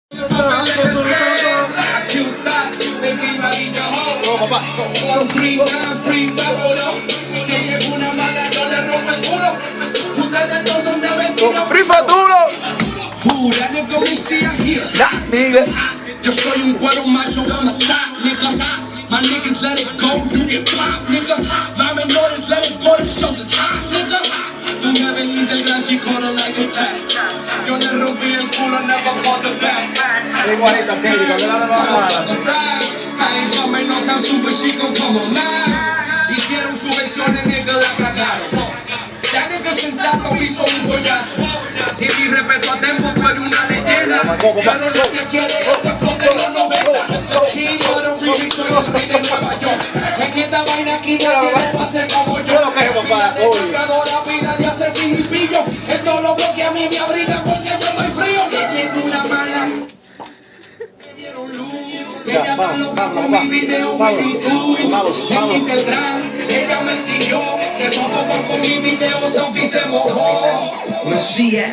No, papá. Free Faturo. Nah, nigga. Yo soy un cuero macho, I'm a top, nigga. My niggas let it go, you get pop, nigga. My menores let it go, the shows is hot, nigga. Tú me veniste el gran psicólogo like a tag. Yo le rompí el culo, never called the back. Igualito, Kelly, cuando la vamos Ahí come no tan super chico como nada. Hicieron su versión de nigga, la cagaron. Ya nigga sensato hizo un bollazo. Y mi respeto a Tempo, tú eres una leyenda. Pero lo que quiere es el flow de los 90. Aquí yo era un remix, soy el rey de Nueva York. Es que esta vaina aquí nadie lo va a hacer como yo. Vida de cargadora, vida de asesino y pillo. Esto lo que a mí me abriga porque yo estoy frío. Que tiene una mala. Me dieron luz. Ella está loca con mi video, en Instagram. Ella me siguió, se sofocó con mi video, Sophie se mojó.